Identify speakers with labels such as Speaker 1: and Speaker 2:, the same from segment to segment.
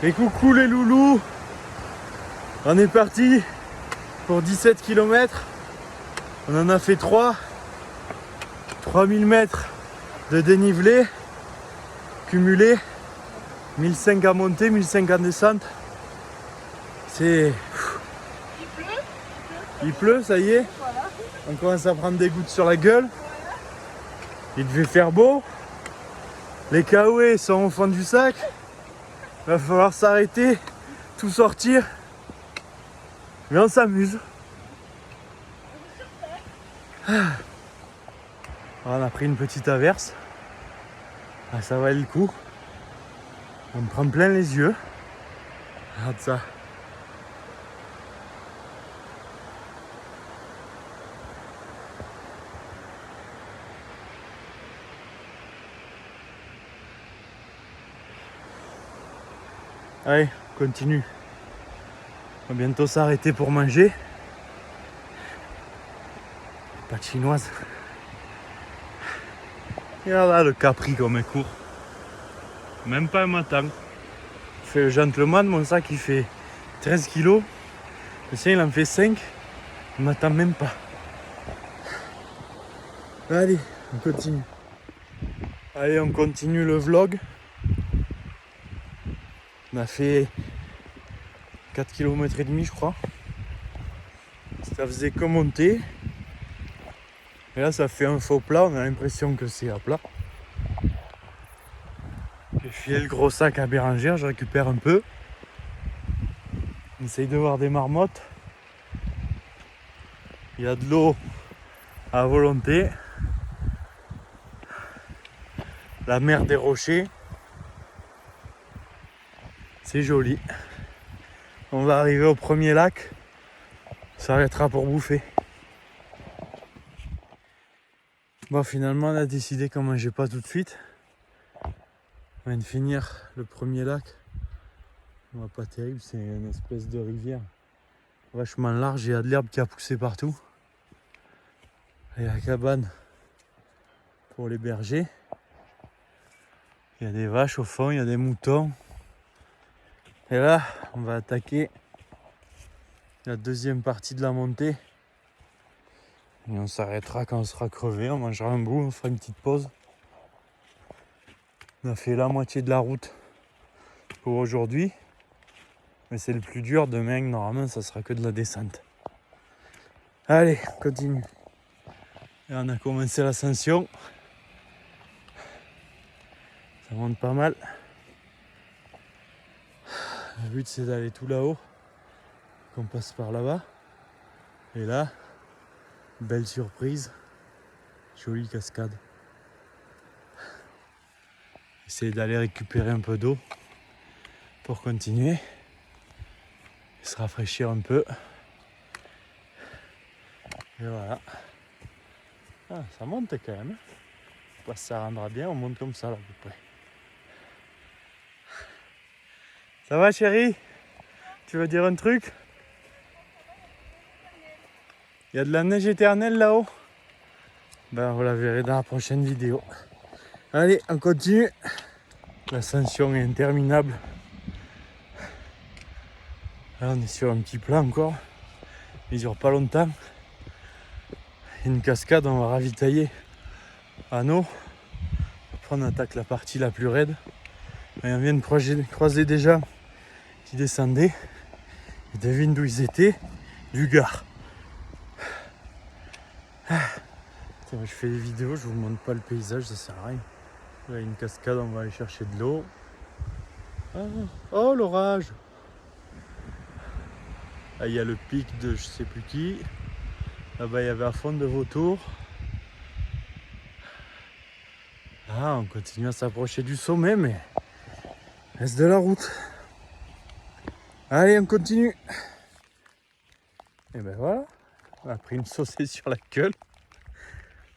Speaker 1: Et coucou les loulous, on est parti pour 17 km. On en a fait 3000 mètres de dénivelé cumulé, 1500 à monter, 1500 à descente. C'est... Il pleut, ça y est. On commence à prendre des gouttes sur la gueule. Il devait faire beau. Les caouets sont au fond du sac. Il va falloir s'arrêter, tout sortir. Mais on s'amuse. On a pris une petite averse. Ah, ça valait le coup. On me prend plein les yeux. Regarde ça. Allez, on continue. On va bientôt s'arrêter pour manger. Pas de chinoise. Regarde là le Capri comme est court. Même pas un matin. Je fais le gentleman, mon sac il fait 13 kilos. Le sien il en fait 5. Il m'attend même pas. Allez, on continue. Allez, on continue le vlog. On a fait 4 km et demi je crois. Ça faisait que monter. Et là ça fait un faux plat, on a l'impression que c'est à plat. J'ai filé le gros sac à Bérangère, je récupère un peu. On essaye de voir des marmottes. Il y a de l'eau à volonté. La mer des rochers. C'est joli. On va arriver au premier lac. On s'arrêtera pour bouffer. Bon, finalement, on a décidé qu'on ne mangeait pas tout de suite. On vient de finir le premier lac. On voit pas terrible, c'est une espèce de rivière vachement large. Il y a de l'herbe qui a poussé partout. Il y a la cabane pour les bergers. Il y a des vaches au fond, il y a des moutons. Et là, on va attaquer la deuxième partie de la montée. Et on s'arrêtera quand on sera crevé, on mangera un bout, on fera une petite pause. On a fait la moitié de la route pour aujourd'hui. Mais c'est le plus dur, demain normalement ça sera que de la descente. Allez, on continue. Et on a commencé l'ascension. Ça monte pas mal. Le but c'est d'aller tout là-haut. Qu'on passe par là-bas. Et là, belle surprise. Jolie cascade. Essayer d'aller récupérer un peu d'eau pour continuer. Se rafraîchir un peu. Et voilà. Ah, ça monte quand même. Bah, ça rendra bien, on monte comme ça là, à peu près. Ça va chérie? Tu veux dire un truc? Il y a de la neige éternelle là-haut. Ben vous la verrez dans la prochaine vidéo. Allez, on continue. L'ascension est interminable. Là on est sur un petit plat encore. Il dure pas longtemps. Une cascade, on va ravitailler à eau. Après on attaque la partie la plus raide. Et on vient de croiser des gens qui descendaient. Et devine d'où ils étaient? Du Gard. Tiens, je fais des vidéos, je vous montre pas le paysage, ça sert à rien. Là il y a une cascade, on va aller chercher de l'eau. Ah, oh l'orage! Là il y a le pic de je sais plus qui. Là-bas il y avait à fond de vautours. Ah, on continue à s'approcher du sommet, mais reste de la route. Allez, on continue. Et ben voilà, on a pris une saucée sur la gueule.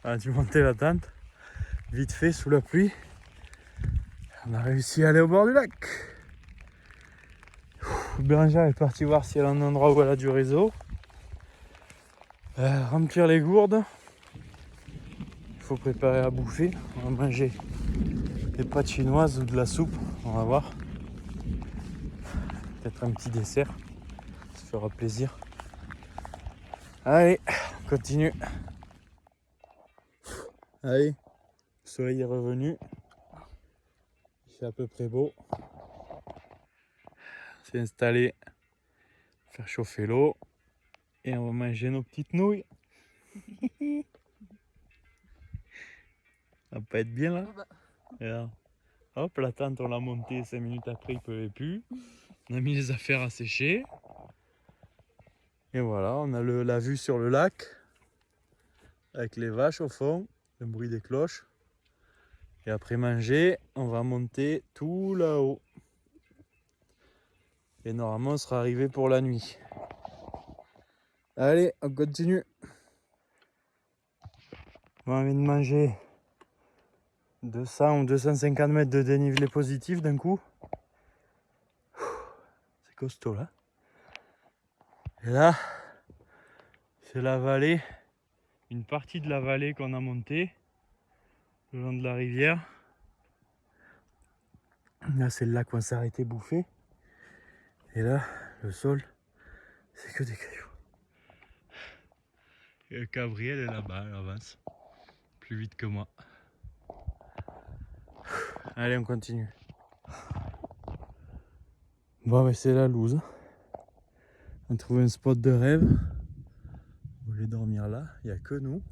Speaker 1: On a dû monter la tente, vite fait sous la pluie. On a réussi à aller au bord du lac. Bérangère est partie voir si elle a un endroit où elle a du réseau. Remplir les gourdes. Il faut préparer à bouffer. On va manger des pâtes chinoises ou de la soupe. On va voir. Peut-être un petit dessert. Ça fera plaisir. Allez, on continue. Allez, le soleil est revenu. Il fait à peu près beau. On s'est installé, faire chauffer l'eau. Et on va manger nos petites nouilles. Ça va pas être bien là. Regarde. Hop, la tente on l'a montée 5 minutes après, il ne pleuvait plus. On a mis les affaires à sécher. Et voilà, on a la vue sur le lac. Avec les vaches au fond, le bruit des cloches. Et après manger, on va monter tout là-haut. Et normalement, on sera arrivé pour la nuit. Allez, on continue. On vient de manger 200 ou 250 mètres de dénivelé positif d'un coup. C'est costaud là. Et là, c'est la vallée, une partie de la vallée qu'on a montée le long de la rivière. Là, c'est le lac où on s'est arrêté bouffer. Et là, le sol, c'est que des cailloux. Et le Gabriel est là-bas, elle avance plus vite que moi. Allez, on continue. Bon, mais c'est la loose. On a trouvé un spot de rêve. On voulait dormir là, il n'y a que nous.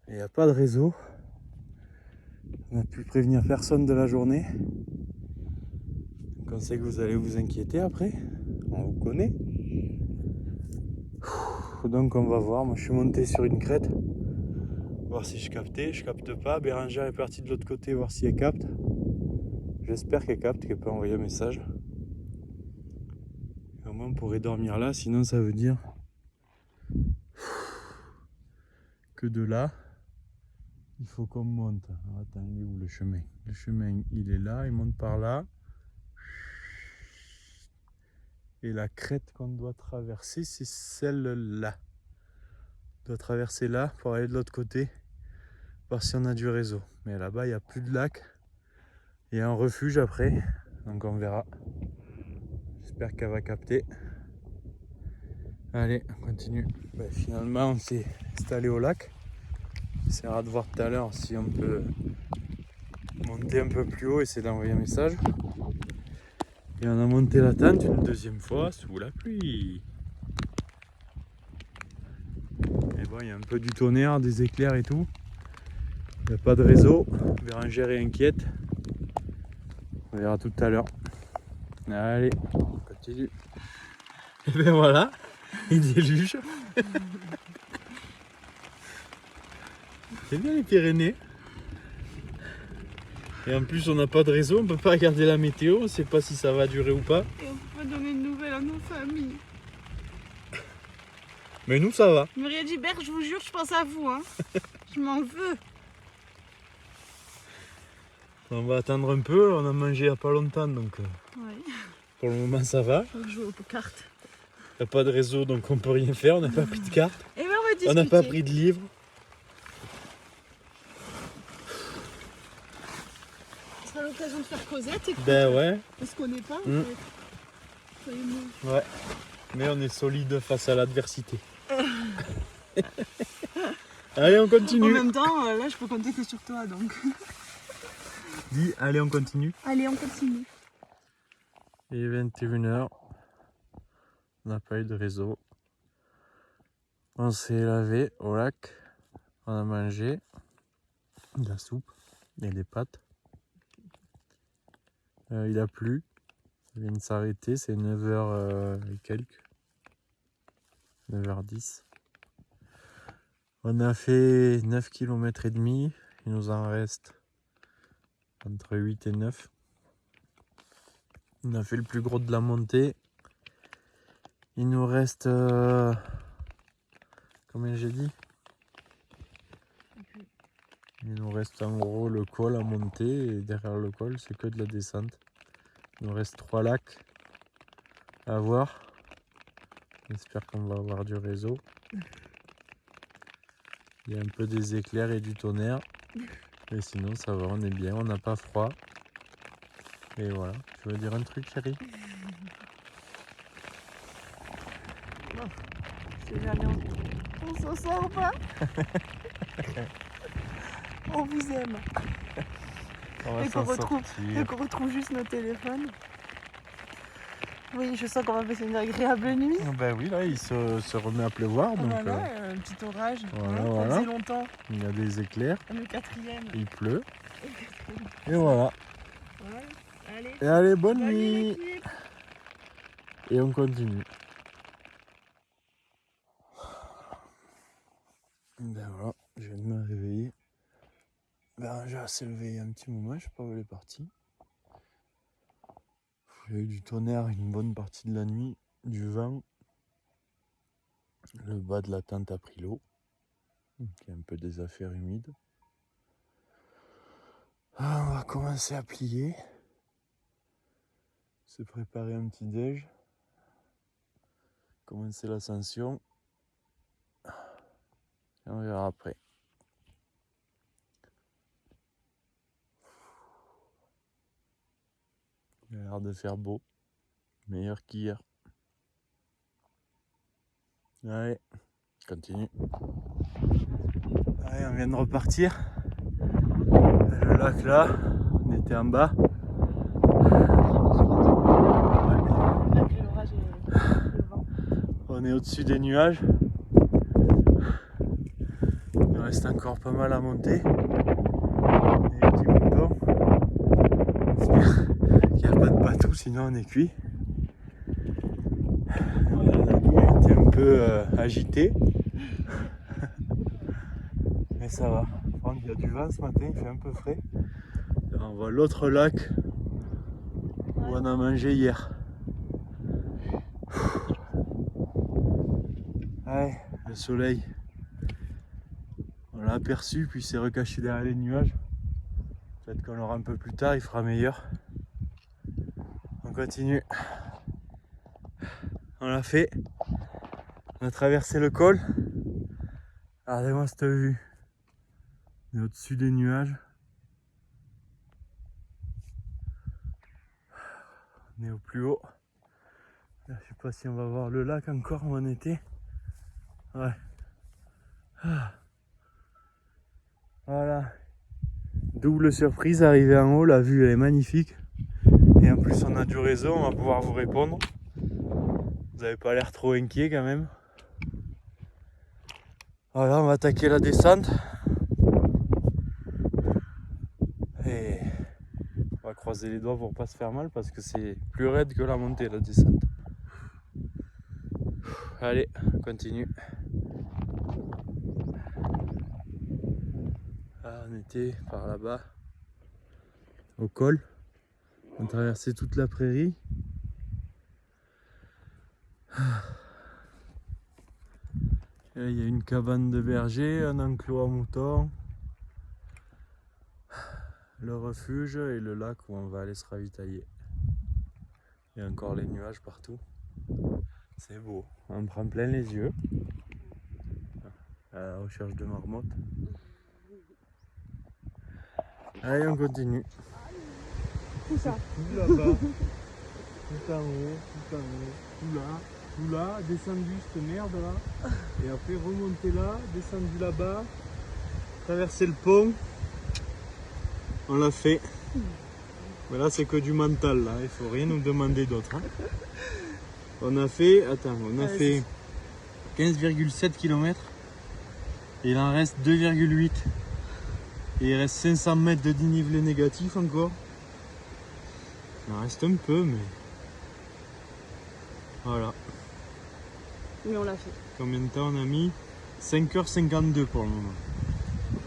Speaker 1: Il n'y a pas de réseau. On n'a pu prévenir personne de la journée. Donc on sait que vous allez vous inquiéter après. On vous connaît. Donc on va voir. Moi je suis monté sur une crête. Voir si je captais. Je capte pas. Bérangère est partie de l'autre côté voir si elle capte. J'espère qu'elle capte, qu'elle peut envoyer un message. Et au moins on pourrait dormir là. Sinon ça veut dire que de là, il faut qu'on monte. Alors, attends, il est où le chemin? Le chemin, il est là, il monte par là. Et la crête qu'on doit traverser, c'est celle-là. On doit traverser là pour aller de l'autre côté, voir si on a du réseau. Mais là-bas, il n'y a plus de lac. Il y a un refuge après, donc on verra. J'espère qu'elle va capter. Allez, on continue. Ben, finalement, on s'est installé au lac. On essaiera de voir tout à l'heure si on peut monter un peu plus haut, essayer d'envoyer un message. Et on a monté la tente une deuxième fois sous la pluie. Et bon, il y a un peu du tonnerre, des éclairs et tout. Il n'y a pas de réseau. Bérangère est inquiète. On verra tout à l'heure. Allez, on continue. Et ben voilà, il déluge. C'est bien les Pyrénées. Et en plus, on n'a pas de réseau, on peut pas regarder la météo, on sait pas si ça va durer ou pas.
Speaker 2: Et on peut pas donner de nouvelles à nos familles.
Speaker 1: Mais nous, ça va.
Speaker 2: Muriel Gibert, je vous jure, je pense à vous. Hein. Je m'en veux.
Speaker 1: On va attendre un peu, on a mangé il n'y a pas longtemps, donc
Speaker 2: Ouais.
Speaker 1: pour le moment ça va.
Speaker 2: On joue aux cartes.
Speaker 1: Il n'y a pas de réseau, donc on peut rien faire, on n'a pas pris de carte,
Speaker 2: Et ben on va discuter.
Speaker 1: on n'a pas pris de livre.
Speaker 2: Ce sera l'occasion de faire Cosette. Et
Speaker 1: Ben ouais.
Speaker 2: on se connaît pas.
Speaker 1: Mm.
Speaker 2: En fait. Soyez-moi.
Speaker 1: Ouais, mais on est solide face à l'adversité. Allez, on
Speaker 2: En
Speaker 1: continue.
Speaker 2: même temps, là, je peux compter que sur toi, donc.
Speaker 1: Dis, allez, on continue.
Speaker 2: Allez, on continue.
Speaker 1: Il est 21h. On n'a pas eu de réseau. On s'est lavé au lac. On a mangé de la soupe et des pâtes. Il a plu. Il vient de s'arrêter. C'est 9h et quelques. 9h10. On a fait 9 km et demi. Il nous en reste entre 8 et 9. On a fait le plus gros de la montée. Il nous reste... combien j'ai dit? Il nous reste en gros le col à monter. Et derrière le col, c'est que de la descente. Il nous reste 3 lacs à voir. J'espère qu'on va avoir du réseau. Il y a un peu des éclairs et du tonnerre. Mais sinon ça va, on est bien, on n'a pas froid. Et voilà, tu veux dire un truc, chérie?
Speaker 2: C'est jamais on s'en sort pas. On vous aime.
Speaker 1: On va
Speaker 2: Et qu'on
Speaker 1: s'en
Speaker 2: retrouve, retrouve juste nos téléphones. Oui, je sens qu'on va passer une agréable nuit.
Speaker 1: Ben oui, là, il se remet à pleuvoir. Donc,
Speaker 2: Voilà, un petit orage.
Speaker 1: voilà,
Speaker 2: Ça
Speaker 1: voilà.
Speaker 2: faisait longtemps.
Speaker 1: Il y a des éclairs,
Speaker 2: Le quatrième.
Speaker 1: il pleut. Et voilà.
Speaker 2: Voilà. Allez,
Speaker 1: Et allez, bonne
Speaker 2: bonne nuit
Speaker 1: nuit.
Speaker 2: l'équipe.
Speaker 1: Et on continue. Ben voilà, je viens de me réveiller. Ben j'ai assez levé il y a un petit moment, je sais pas où elle est partie. Il y a eu du tonnerre une bonne partie de la nuit, du vent. Le bas de la tente a pris l'eau. Il y a un peu des affaires humides. Ah, on va commencer à plier. Se préparer un petit déj. Commencer l'ascension. Et on verra après. Il a l'air de faire beau. Meilleur qu'hier. Allez, continue. Allez, on vient de repartir. Le lac là, on était en bas.
Speaker 2: Malgré l'orage et le vent.
Speaker 1: On est au-dessus des nuages. Il reste encore pas mal à monter. Des petits moutons. J'espère qu'il n'y a pas de bateau, sinon on est cuit. Voilà, la nuit était un peu agitée. Mais ça va. Par contre, il y a du vent ce matin, il fait un peu frais. Là, on voit l'autre lac où on a mangé hier. Ouais, le soleil. On l'a aperçu, puis il s'est recaché derrière les nuages. Peut-être qu'on l'aura un peu plus tard, il fera meilleur. On continue. On l'a fait. On a traversé le col. Regardez-moi cette vue. On est au-dessus des nuages. On est au plus haut. Là, je sais pas si on va voir le lac encore où on était. Ouais. Ah. Voilà. Double surprise, arrivé en haut, la vue elle est magnifique. Et en plus on a du réseau, on va pouvoir vous répondre. Vous n'avez pas l'air trop inquiet quand même. Voilà, on va attaquer la descente. Et on va croiser les doigts pour pas se faire mal parce que c'est plus raide que la montée, la descente. Allez, on continue. Ah, on était par là-bas, au col. On traversait toute la prairie. Et là, il y a une cabane de berger, un enclos à moutons, le refuge et le lac où on va aller se ravitailler. Il y a encore les nuages partout. C'est beau, on prend plein les yeux. À la recherche de marmottes. Allez, on continue.
Speaker 2: Où ça?
Speaker 1: Tout là-bas, tout en haut, tout là, descendu cette merde là. Et après remonter là, descendu là-bas, traverser le pont. On l'a fait. Mais là c'est que du mental là, il faut rien nous demander d'autre. Hein. On a fait, fait 15,7 km. Et il en reste 2,8. Et il reste 500 mètres de dénivelé négatif encore. Il en reste un peu, mais voilà.
Speaker 2: Mais on l'a fait.
Speaker 1: Combien de temps on a mis? 5h52 pour le moment.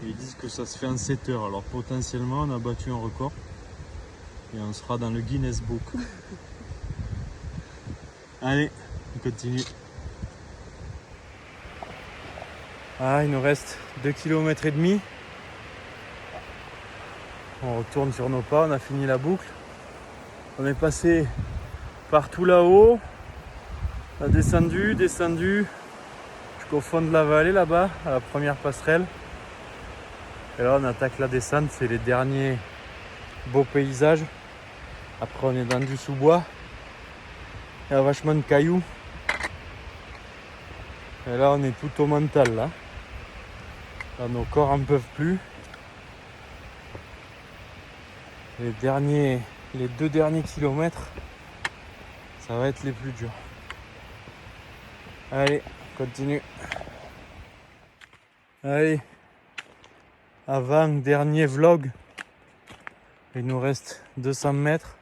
Speaker 1: Et ils disent que ça se fait en 7 heures. Alors potentiellement on a battu un record. Et on sera dans le Guinness Book. Allez, on continue. Ah, il nous reste 2,5 km. On retourne sur nos pas, on a fini la boucle. On est passé par tout là-haut. On a descendu jusqu'au fond de la vallée là-bas, à la première passerelle. Et là on attaque la descente, c'est les derniers beaux paysages. Après on est dans du sous-bois. Il y a vachement de cailloux. Et là on est tout au mental là. Là nos corps en peuvent plus. Les 2 derniers kilomètres, ça va être les plus durs. Allez, on continue. Allez, avant-dernier vlog. Il nous reste 200 mètres.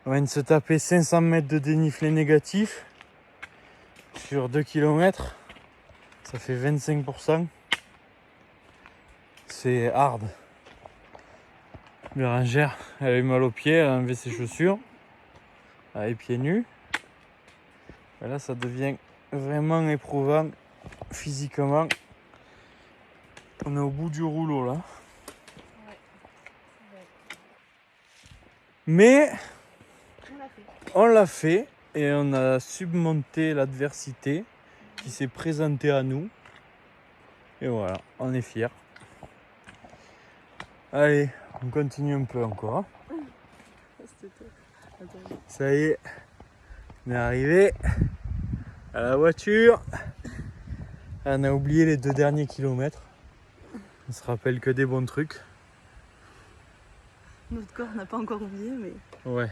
Speaker 1: On vient de se taper 500 mètres de dénivelé négatif sur 2 km. Ça fait 25%. C'est hard. Bérangère, elle a eu mal aux pieds, elle a enlevé ses chaussures. Elle est pieds nus. Et là, ça devient vraiment éprouvant physiquement. On est au bout du rouleau là. Mais on l'a fait et on a surmonté l'adversité qui s'est présentée à nous. Et voilà, on est fiers. Allez, on continue un peu encore. Ça y est, on est arrivé à la voiture. On a oublié les 2 derniers kilomètres. On se rappelle que des bons trucs.
Speaker 2: Notre corps n'a pas encore oublié, mais...
Speaker 1: Ouais,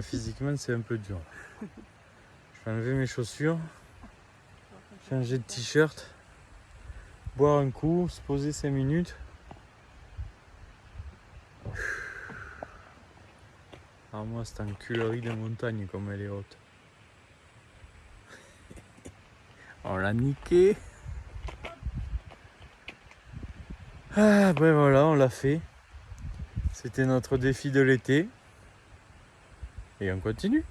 Speaker 1: physiquement c'est un peu dur. Je vais enlever mes chaussures, changer de t-shirt, boire un coup, se poser 5 minutes. Alors moi c'est en culerie de montagne comme elle est haute. On l'a niqué. Ah ben voilà, on l'a fait. C'était notre défi de l'été. Et on continue.